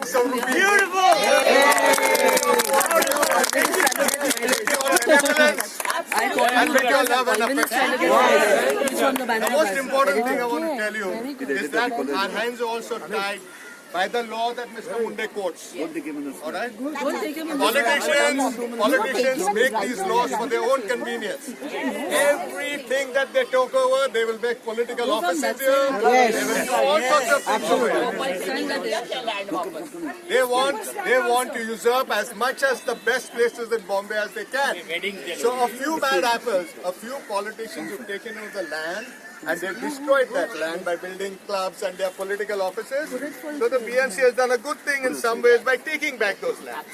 lakhs of rupees. Beautiful! And with your love and affection. The most important thing I want to tell you is that our hands are also tied by the law that Mr. Munde quotes. Alright? Politicians make these laws for their own convenience. Everything that they talk over, they will make political offices here. They will do all sorts of things over here. They want to usurp as much as the best places in Bombay as they can. So a few bad apples, a few politicians who've taken over the land, and they've destroyed that land by building clubs and their political offices. So the BMC has done a good thing in some ways by taking back those lands.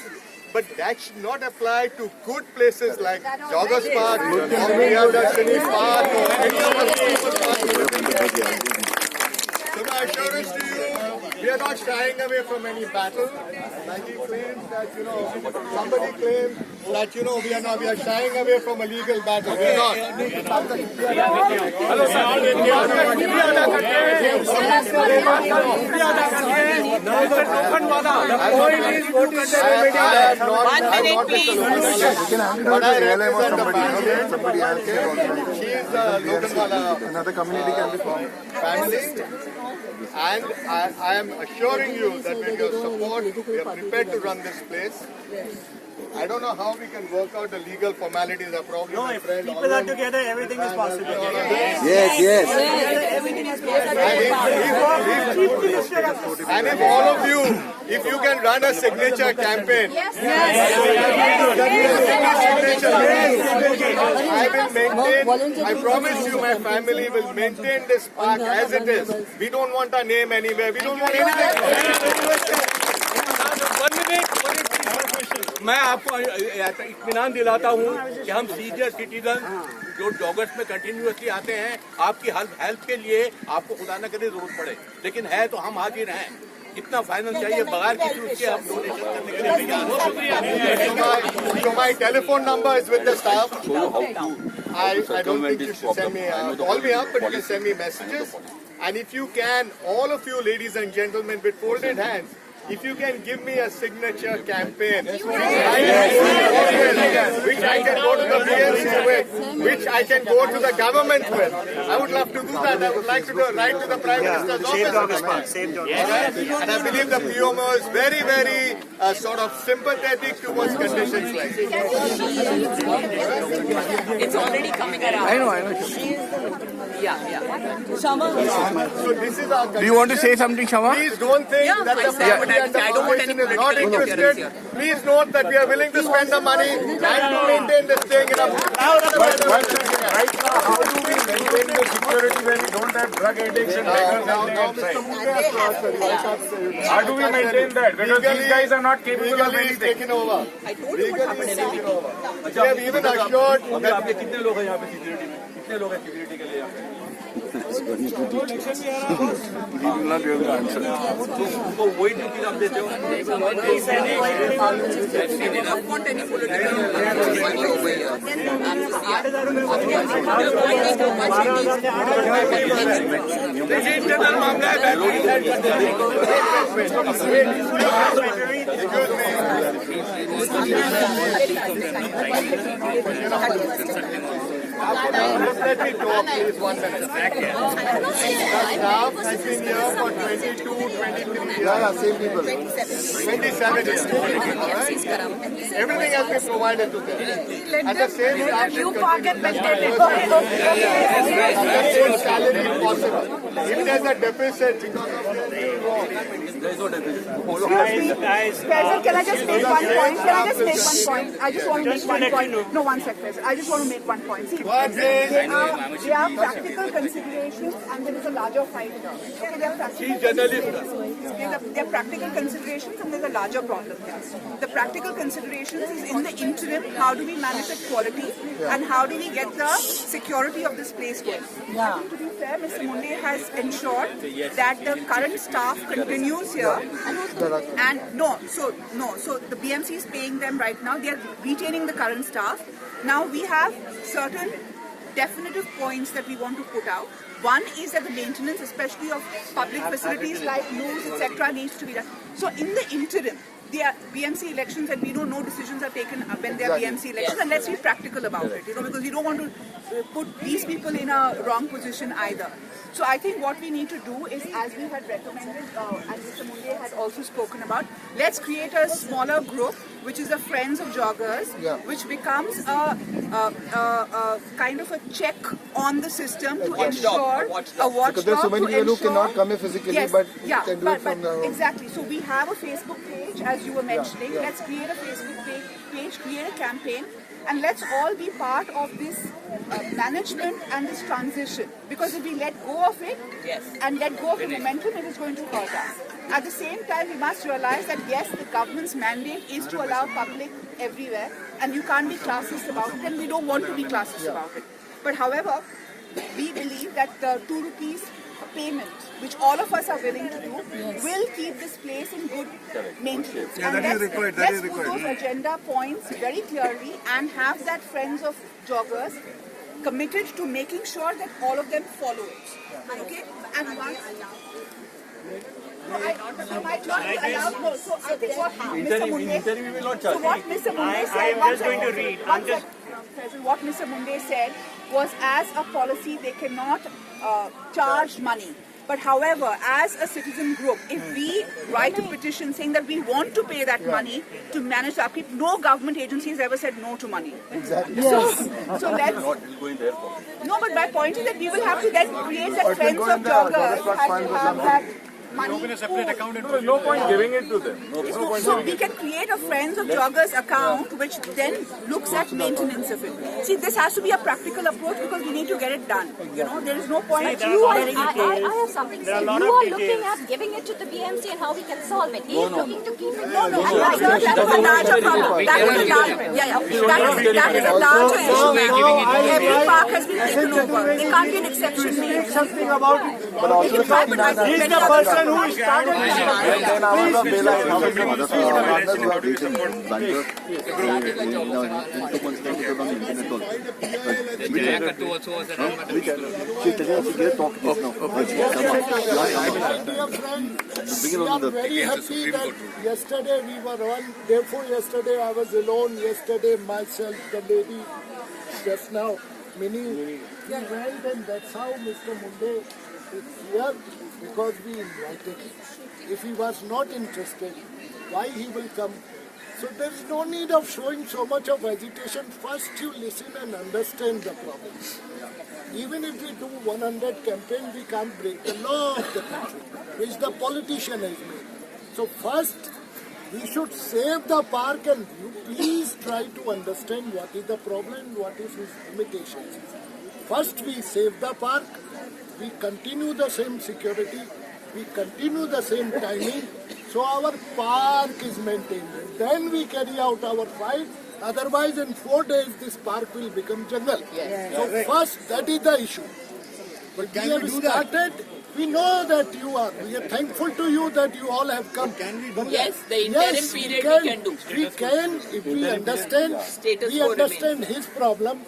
But that should not apply to good places like Joggers Park, or Priyadarshini Park, or any other people's park. So my assurance to you, we are not shying away from any battle. Like he claims that, somebody claims that, we are shying away from a legal battle. We are not. But I represent the family. She is the Lokhandwala. Another community can be formed. Family. And I am assuring you that with your support, we are prepared to run this place. I don't know how we can work out the legal formalities. Are probably No, if people are together, everything is possible. Yes. Everything is possible. And if all of you, if you can run a signature campaign, I will maintain, I promise you my family will maintain this park as it is. We don't want our name anywhere. We don't want anything. 1 minute. मैं आपको इत्मीनान दिलाता हूँ कि हम senior citizen जो joggers में continuously आते हैं आपकी हेल्प के लिए आपको खुदा न करे जरूरत पड़े, लेकिन है तो हम हाजिर हैं. इतना फाइनेंस चाहिए बगैर किसी उसके हम डोनेशन करने के लिए तैयार हैं. So my telephone number is with the staff. I don't think you should send me call me up, but you can send me messages. And if you can, all of you ladies and gentlemen with folded hands, if you can give me a signature campaign, which I can go to the BMC with, which I can go to the government with, I would love to do that. I would like to go right to the Prime Minister's office. And I believe the PMO is very, very sort of sympathetic towards conditions like this. It's already coming around. I know. Shama. So this is our. Do you want to say something, Shama? Please don't think that the family and the population is not interested. Please note that we are willing to spend the money and to maintain this thing in a Right now, how do we maintain the security when we don't have drug addicts and beggars on the outside? How do we maintain that? Because these guys are not capable of legally is anything. taken over. I told you what happened in Taken everything. over. We have even assured that आपके कितने लोग हैं यहाँ पे security में? कितने लोग हैं सिक्योरिटी के लिए यहाँ पे? He will not be able to answer. उनको वही ड्यूटी आप देते हो. We don't want any political over here. Internal मामला है. let me talk, please, 1 minute. The staff has been here for 22, 23 years. Same people. 27 years. Alright? Everything has been provided to them. At the same staff should continue. At the same salary possible. If there's a deficit because of their wrong. There is no deficit. President, can I just make one point? I just want to make one point. No, one sec, President. I just want to make one point. See, there are practical considerations and there is a larger fight here. Okay, there are practical considerations and there's a larger problem here. The practical considerations is in the interim, how do we manage the quality and how do we get the security of this place going? I think to be fair, Mr. Munde has ensured that the current staff continues here. And so the BMC is paying them right now. They are retaining the current staff. Now we have certain definitive points that we want to put out. One is that the maintenance, especially of public facilities like loos, etc., needs to be done. So in the interim, there are BMC elections, and we know no decisions are taken when there are BMC elections, and let's be practical about it, because we don't want to put these people in a wrong position either. So I think what we need to do is, as we had recommended, and Mr. Munde had also spoken about, let's create a smaller group, which is the Friends of Joggers, which becomes a kind of a check on the system to ensure a watchdog. Because there's so many people who cannot come here physically, but can do it from the... Exactly. So we have a Facebook page, as you were mentioning. Let's create a Facebook page, create a campaign, and let's all be part of this management and this transition. Because if we let go of it and let go of the momentum, it is going to hurt us. At the same time, we must realize that yes, the government's mandate is to allow public everywhere, and you can't be classist about it, and we don't want to be classist about it. But however, we believe that the 2 rupees payment, which all of us are willing to do, will keep this place in good maintenance. Yeah, and that is required. Let's put those agenda points very clearly and have that Friends of Joggers committed to making sure that all of them follow it. Okay? And once... I might not be allowed. No, so I think what Mr. Munde... So what Mr. Munde said... I am just going to read. What Mr. Munde said was, as a policy, they cannot charge money. But however, as a citizen group, if we write a petition saying that we want to pay that money to manage the upkeep, no government agency has ever said no to money. Exactly. So let's... No, but my point is that we will have to then create that Friends of Joggers has to have that money. Open a separate account and there's no point giving it to them. So we can create a Friends of Joggers account which then looks at maintenance of it. See, this has to be a practical approach because we need to get it done. There is no point. I have something to say. You are looking at giving it to the BMC and how we can solve it. He is looking to keep it. No, that is a larger problem. That is a larger issue. Every park has been taken over. It can't be an exception made. Something about it. But also He's the person who started this. then our Bela and other partners who have reached in Bangalore, We are very happy that yesterday we were on, therefore yesterday I was alone, yesterday myself, the lady just now, Minnie, we went, and that's how Mr. Munde is here, because we invited him. If he was not interested, why he will come? So there is no need of showing so much of agitation. First you listen and understand the problem. Even if we do 100 campaign, we can't break the law of the country, which the politician has made. So first, we should save the park, and you please try to understand what is the problem, what is his limitations. First we save the park, we continue the same security, we continue the same timing, so our park is maintained. Then we carry out our fight. Otherwise, in 4 days, this park will become jungle. So first, that is the issue. But we have started. We know that you are. We are thankful to you that you all have come. Yes, the interim period we can do. We can, if we understand. We understand his problem.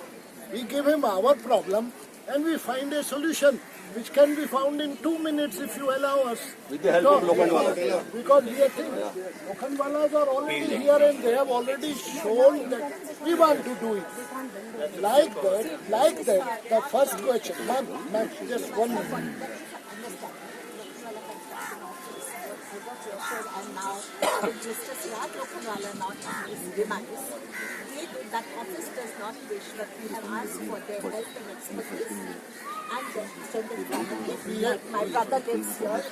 We give him our problem, and we find a solution which can be found in 2 minutes if you allow us. With the help of Lokhandwala. Because we think Lokhandwalas are already here and they have already shown that we want to do it. Like that, the first question, ma'am, just 1 minute. And now Justice Raj Lokhandwala now is demise. That office does not wish that we have asked for their help and expertise. And my brother lives here,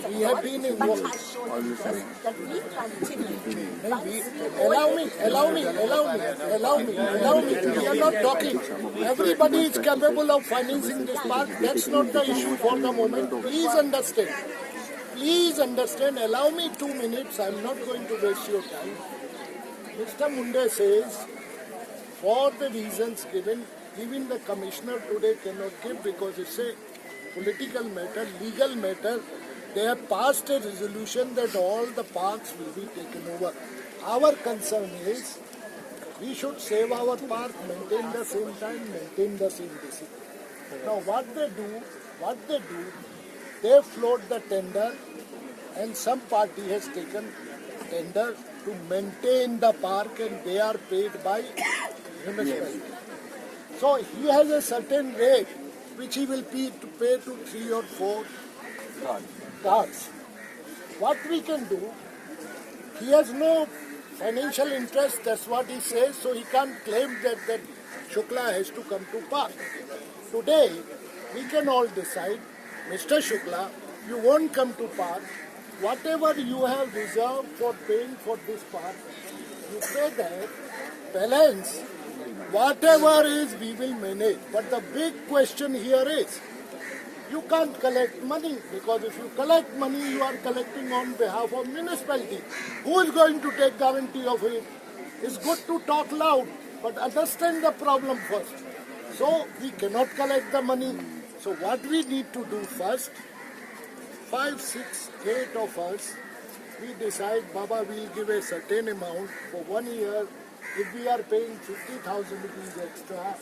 we have been in but has shown interest that we continue. Allow me. We are not talking. Everybody is capable of financing this park. That's not the issue for the moment. Please understand. Allow me 2 minutes. I'm not going to waste your time. Mr. Munde says, for the reasons given, even the commissioner today cannot give because it's a political matter, legal matter. They have passed a resolution that all the parks will be taken over. Our concern is, we should save our park, maintain the same time, maintain the same discipline. Now what they do, they float the tender, and some party has taken tender to maintain the park, and they are paid by municipality. So he has a certain rate which he will pay to 3 or 4 guards. What we can do, he has no financial interest, that's what he says, so he can't claim that Shukla has to come to park. Today, we can all decide, Mr. Shukla, you won't come to park. Whatever you have reserved for paying for this park, you pay that. Balance, whatever is, we will manage. But the big question here is, you can't collect money, because if you collect money, you are collecting on behalf of municipality. Who is going to take guarantee of it? It's good to talk loud, but understand the problem first. So we cannot collect the money. So what we need to do first, 5, 6, 8 of us, we decide, Baba, we'll give a certain amount for 1 year. If we are paying 50,000 rupees extra,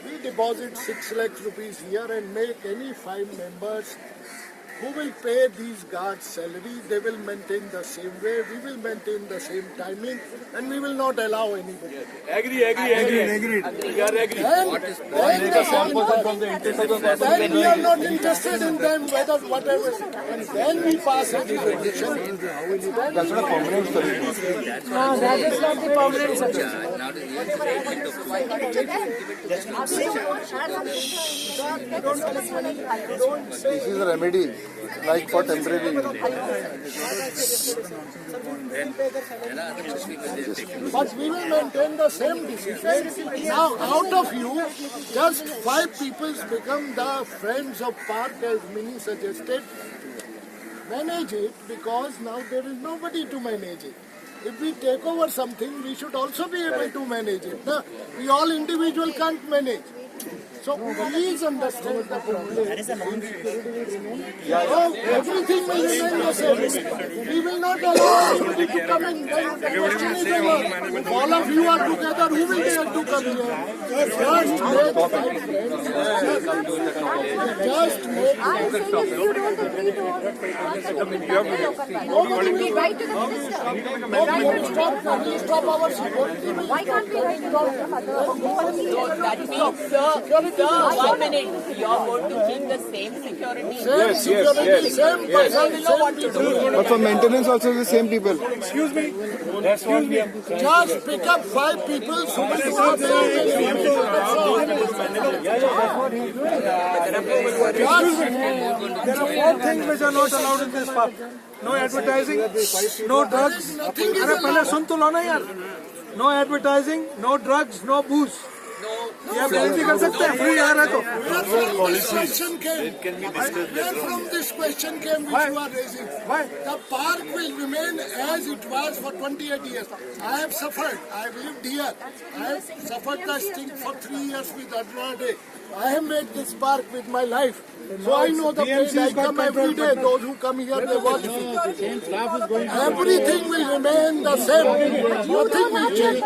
we deposit 6 lakh rupees here and make any 5 members who will pay these guards' salary. They will maintain the same way, we will maintain the same timing, and we will not allow anybody. Agreed. We are agreed. Then we are not interested in them, whatever, and then we pass a resolution. That's not a permanent solution. No, that is not the permanent solution. This is a remedy, like for temporary. But we will maintain the same discipline. Now, out of you, just 5 people become the friends of park, as Mini suggested. Manage it, because now there is nobody to manage it. If we take over something, we should also be able to manage it. No, we all individual can't manage. So please understand the problem. Oh, everything will remain the same. We will not allow anybody to come in. The question is over. If all of you are together, who will dare to come here? Just make 5 friends. Just make. I'm saying if you don't agree to all this, Nobody will write to the minister. Nobody will stop our security. Why can't we write to the That means, sir, 1 minute, you are going to keep the same security. Same security, same person, But for maintenance also the same people. Just pick up 5 people, who will do the same. There are 4 things which are not allowed in this park. No advertising, no drugs. अरे पहले सुन तो लो ना यार. No advertising, no drugs, no booze. ये आप गलती कर सकते हैं. फ्री आ रहा है तो. Where from this question came which you are raising? Why? The park will remain as it was for 28 years. I have suffered. I have lived here. I have suffered the stink for 3 years with Advade. I have made this park with my life. So I know the place. I come every day. Those who come here, they watch me. Everything will remain the same. Nothing will change.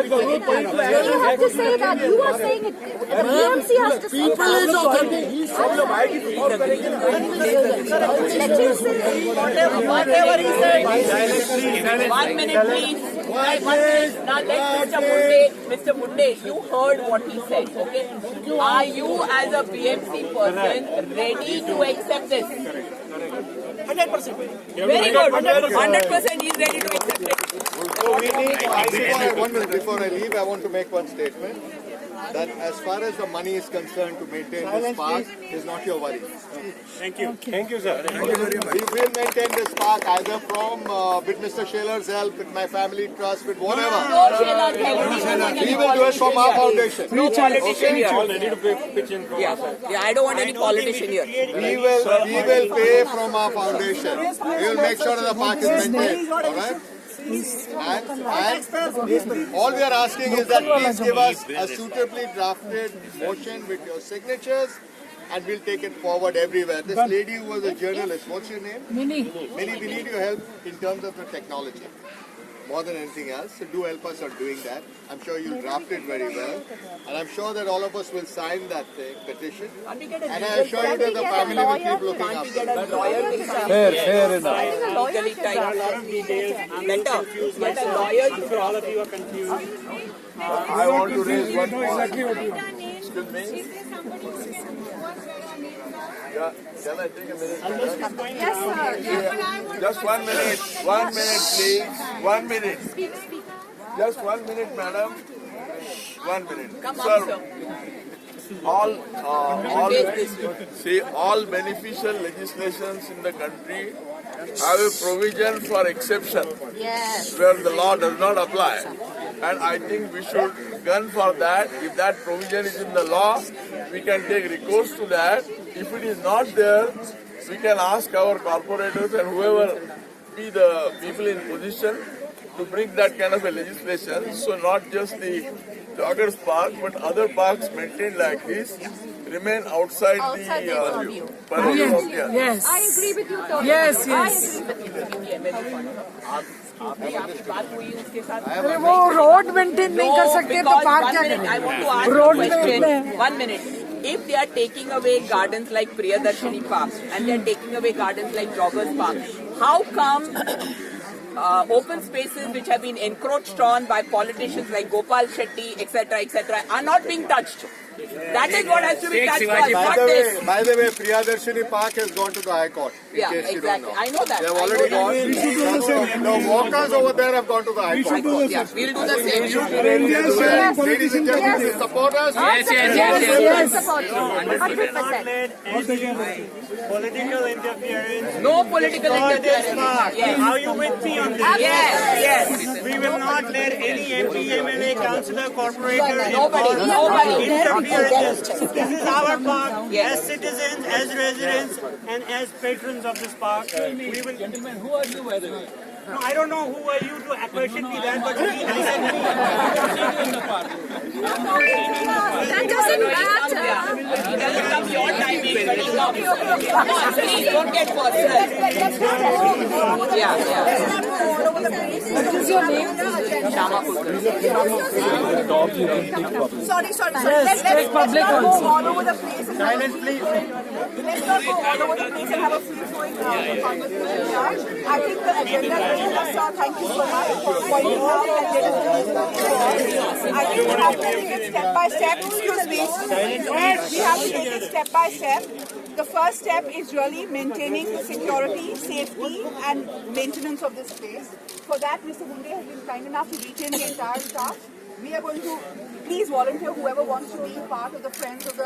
You have to say that. You are saying it. The BMC has to say People is that. authority. He's Whatever he said. 1 minute, please. Now let Mr. Munde, you heard what he said, okay? Are you as a BMC person ready to accept this? 100%. Very good. 100% he is ready to accept it. 1 minute before I leave, I want to make one statement. That as far as the money is concerned to maintain this park is not your worry. Thank you. Thank you, sir. We will maintain this park either from with Mr. Shaler's help, with my family trust, with whatever. No, Sheila, thank you. We will do it from our foundation. No politician here. Ready to pitch in from Yeah, I don't want any politician here. We will pay from our foundation. We will make sure that the park is maintained. All right? And all we are asking is that please give us a suitably drafted motion with your signatures, and we'll take it forward everywhere. This lady who was a journalist, what's your name? Minnie, we need your help in terms of the technology. more than anything else. So do help us on doing that. I'm sure you'll draft it very well. And I'm sure that all of us will sign that petition. And I assure you that the family will keep looking Can't we after get a lawyer to sign? Fair enough. Legally tied. Better. Get a lawyer to All of you are confused. I want to raise one point. Exactly what you want. Excuse me. Yeah, can I take a minute? Yes, sir. Just 1 minute. 1 minute, please. 1 minute. Just 1 minute, madam. 1 minute. Come Sir, on, sir. all beneficial legislations in the country have a provision for exception where the law does not apply. And I think we should gun for that. If that provision is in the law, we can take recourse to that. If it is not there, we can ask our corporators and whoever be the people in position to bring that kind of a legislation. So not just the Joggers Park, but other parks maintained like this remain outside the purview of the Yes. I agree with you totally. Yes. अरे वो road maintain नहीं कर सकते तो park क्या करें? I want to ask road a में question. इतने 1 minute. If they are taking away gardens like Priyadarshini Park and they are taking away gardens like Joggers Park, how come open spaces which have been encroached on by politicians like Gopal Shetty, etc., are not being touched? That is what has to be touched first, not this. By the way, Priyadarshini Park has gone to the High Court. In Yeah, case you don't exactly. know. I know that. They have already gone. The walkers over there have gone to the High Court. Yeah, we'll do the same. Ladies and gentlemen, you support us? Yes, support you. 100%. Political interference. No political interference. Yes. Are you with me on this? Yes. We will not let any MP, MLA, councillor, corporator Nobody. interfere in this. This is our park. Yes. As citizens, as residents, and as patrons of this park, we will. Gentlemen, who are you, by the way? No, I don't know who are you to question me that, but I said me. That doesn't matter. It doesn't come your timing, but it comes. Come on, please, don't get personal. Yeah. What is your name? Shama Putra. Sorry. Yes, take public Let's not also. go all over the place. Silence, please. Let's not go all over the place and have a free-flowing conversation. I think the agenda is sir, thank you so much for pointing out and letting us know. I think we have to take it step by step. Excuse me. We have to take it step by step. The first step is really maintaining security, safety, and maintenance of this place. For that, Mr. Munde has been kind enough to retain the entire staff. We are going to please volunteer whoever wants to be part of the Friends of the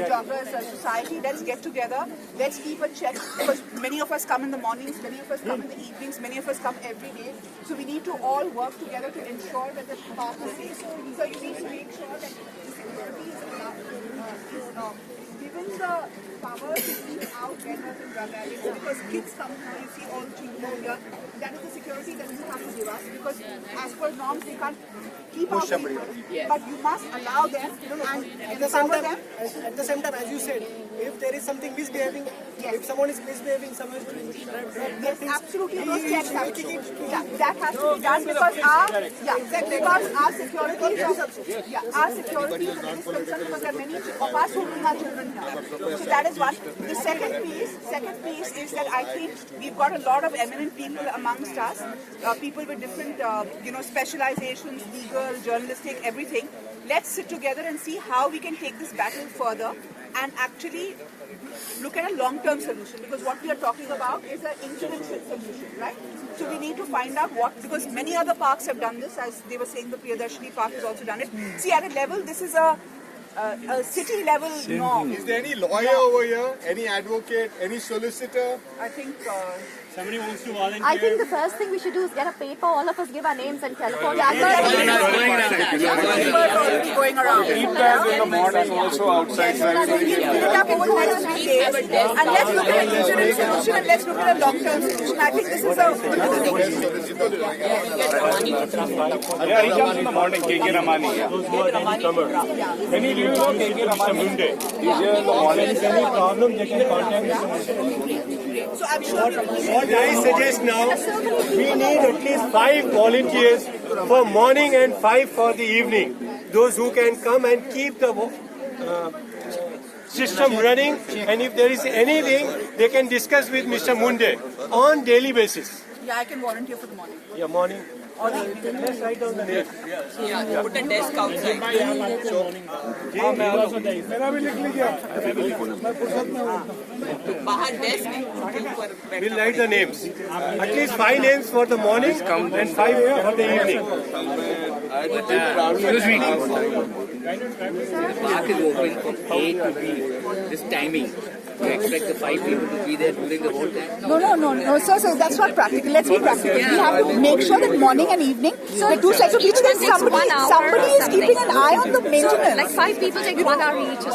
Joggers Society. Let's get together. Let's keep a check because many of us come in the mornings, many of us come in the evenings, many of us come every day. So we need to all work together to ensure that the park is safe. So you need to make sure that the security is given the power to keep out vendors and drug addicts because kids come here, you see all the children here. That is the security that you have to give us because as per norms they can't keep out people. But you must allow them and empower them. At the same time, as you said, if there is something misbehaving, if someone is misbehaving, someone is doing Yes, absolutely. Those checks have to that has to be done because our security is our security is concerned because there are many of us who bring our children here. So that is one. The second piece is that I think we've got a lot of eminent people amongst us, people with different specializations, legal, journalistic, everything. Let's sit together and see how we can take this battle further and actually look at a long-term solution because what we are talking about is an interim solution, right? So we need to find out because many other parks have done this, as they were saying the Priyadarshini Park has also done it. See, at a level, this is a city level norm. Is there any lawyer over here? Any advocate? Any solicitor? I think somebody wants to volunteer. I think the first thing we should do is get a paper, all of us give our names and telephone going around. Keep that in the morning also outside. Pick it up over the next 3 days and let's look at an interim solution and let's look at a long-term solution. I think this is a Yeah, he comes in the morning, KK Ramani. Any you know KK Ramani? He's here in the morning. Any problem, they can contact me. so I'm sure What I suggest now, we need at least 5 volunteers for morning and 5 for the evening. Those who can come and keep the system running, and if there is anything, they can discuss with Mr. Munde on daily basis. Yeah, I can volunteer for the morning. Yeah, morning. Let's write down the name. Yeah, put a desk outside. मेरा भी लिख लीजिए मैं फुर्सत में हूँ बाहर desk We'll write the names. At least 5 names for the morning and 5 for the evening. The park is open from A to B. This timing. You expect the 5 people to be there during the whole time? No, sir, that's not practical. Let's be practical. We have to make sure that morning and evening, the two sets of people, then somebody is keeping an eye on the maintenance. Like 5 people take 1 hour each.